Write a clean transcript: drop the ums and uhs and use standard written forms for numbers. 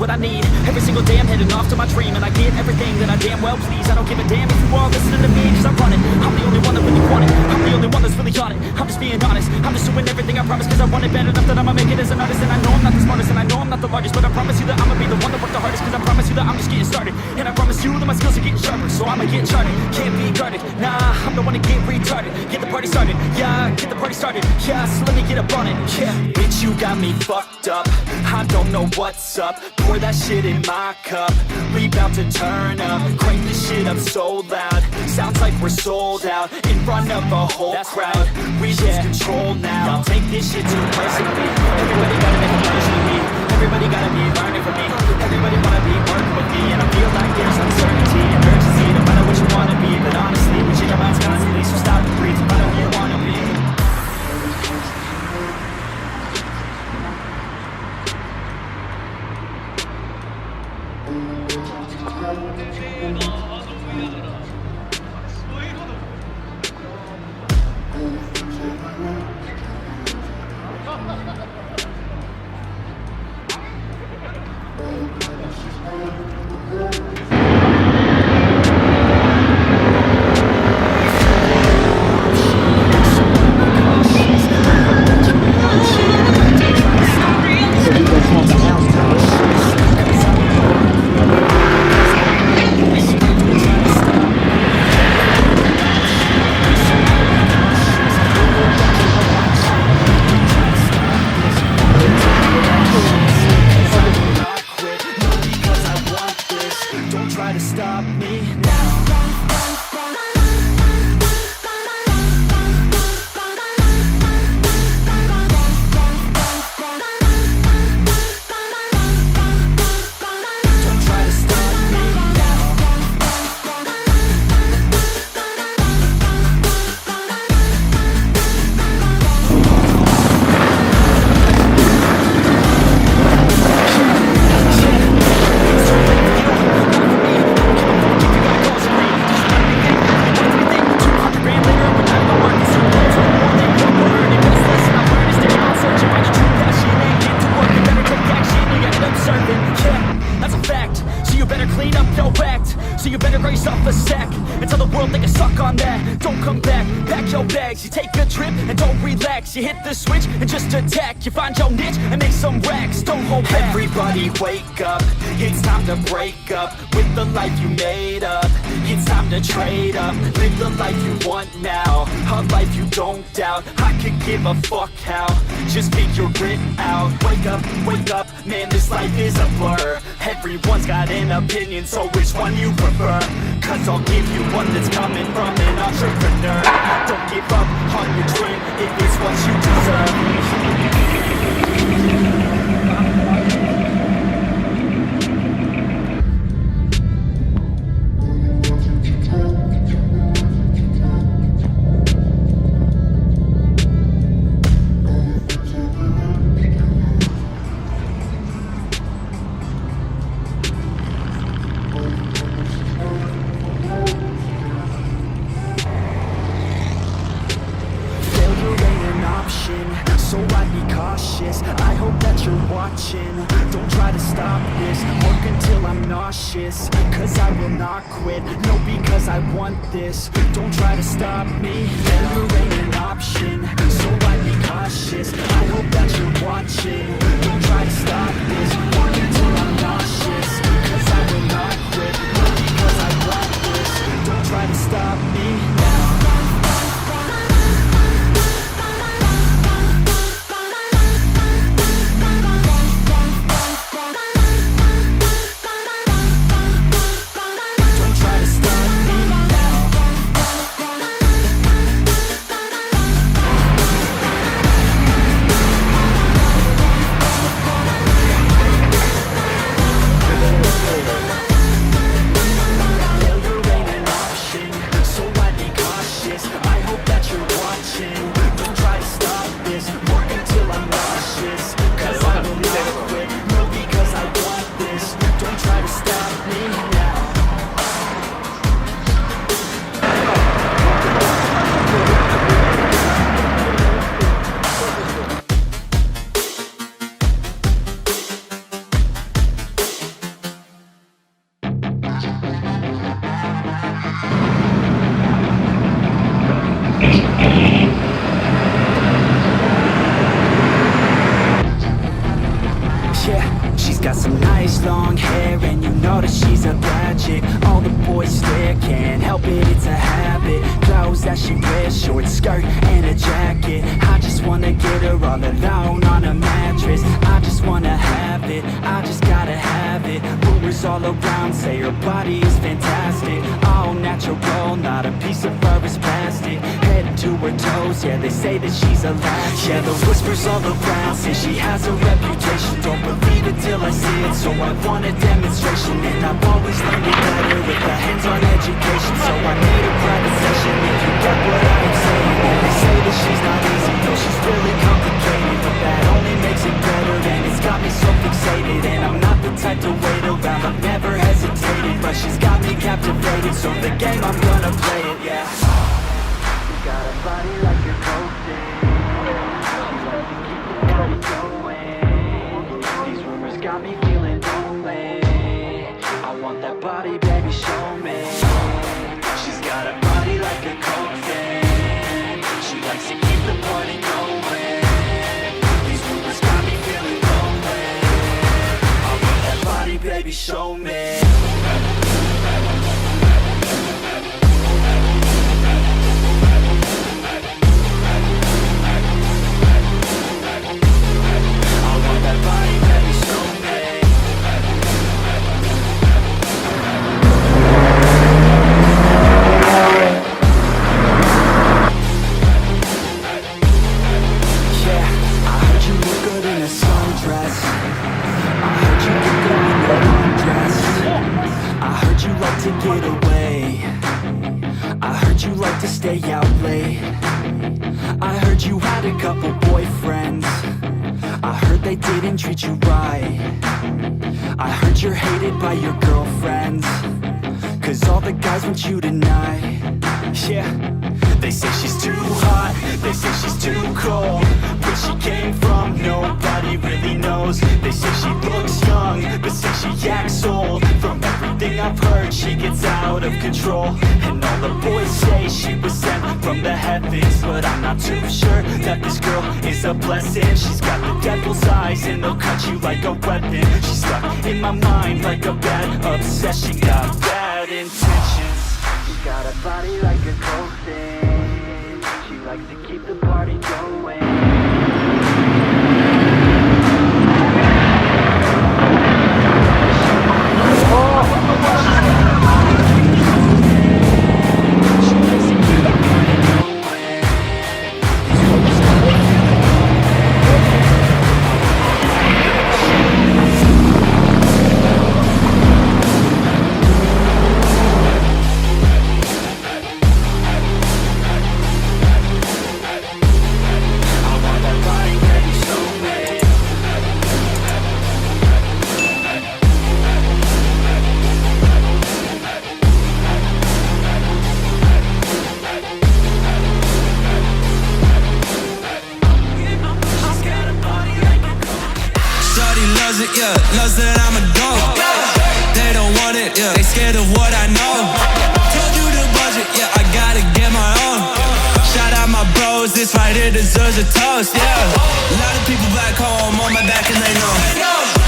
what I need. Every single day I'm heading off to my dream, and I get everything that I damn well please. I don't give a damn if you all listening to me, cause I run it. I'm the only one that really want it, I'm the only one that's really on it. I'm just being honest, I'm just doing everything I promise, cause I want it bad enough that I'ma make it as an artist. And I know I'm not the smartest, and I know I'm not the largest, but I promise you that I'ma be the one that work the hardest, cause I promise you that I'm just getting started. And I promise you that my skills are getting sharper, so I'ma get charted. Can't be guarded, nah, I'm the one to get retarded. Get the party started, yeah, get the party started. Yeah, so let me get up on it, yeah. Bitch, you got me fucked up, I don't know what's up. Pour that shit in my cup, we bout to turn up. Crank this shit up so loud, sounds like we're sold out. In front of a whole crowd, we lose control now. Y'all take this shit too personally, everybody gotta make a version of me. Everybody gotta be learning from me, everybody wanna be working with me. And I feel like there's uncertainty and urgency to find out what you wanna be. But honestly, we change our minds constantly, so stop and breathe and find out who you wanna be. You hit the switch and just attack. You find your niche and make some racks. Don't hold back. Everybody wake up, it's time to break up with the life you made up. It's time to trade up, live the life you want now, a life you don't doubt. I could give a fuck how, just figure it out. Wake up, man, this life is a blur. Everyone's got an opinion, so which one you prefer? Cause I'll give you one that's coming from an entrepreneur. Don't give up on your dream if it's what you deserve. So I'd be cautious, I hope that you're watching. Don't try to stop this, work until I'm nauseous. Cause I will not quit, no, because I want this. Don't try to stop me, failure ain't an option. So I'd be cautious, I hope that you're watching. Don't try to stop this, work until I'm nauseous. Cause I will not quit, no, because I want this. Don't try to stop me now. nice long hair, and you know that she's a bad chick. All the boys stare, can't help it, it's a habit. Clothes that she wears, short skirt and a jacket. I just wanna get her all alone on a mattress. I just wanna have it, I just gotta have it. Rumors all around say her body is fantastic. All natural, not a piece of fur is plastic. Head to her toes, yeah, they say that she's a latch. Yeah, the whispers all around say she has a reputation. Don't believe it till I see it, so I want a demonstration. And I've always learned it better with a hands-on education. So I need a private session if you get what I'm saying. And they say that she's not easy, though she's really complicated. But that only makes it better, and it's got me so fixated. And I'm not the type to wait around, I've never hesitated. But she's got me captivated, so the game, I'm gonna play it, yeah. You got a body like a coating. These rumors got me feeling lonely. I want that body, baby, show me. She's got a body like a cocaine. She likes to keep the party going. These rumors got me feeling lonely. I want that body, baby, show me. To get away, I heard you like to stay out late. I heard you had a couple boyfriends. I heard they didn't treat you right. I heard you're hated by your girlfriends, 'cause all the guys want you tonight. Yeah, they say she's too hot, they say she's too cold. Where she came from, nobody really knows. They say she looks young, but say she acts old. From everything I've heard, she gets out of control. And all the boys say she was sent from the heavens, but I'm not too sure that this girl is a blessing. She's got the devil's eyes and they'll cut you like a weapon. She's stuck in my mind like a bad obsession. Got bad intentions. She's got a body like a coating. She likes to keep the party going. Yeah, loves that I'm a dog. They don't want it, yeah, they scared of what I know. Told you the budget, yeah, I gotta get my own. Shout out my bros, this right here deserves a toast, yeah. A lot of people back home on my back and they know.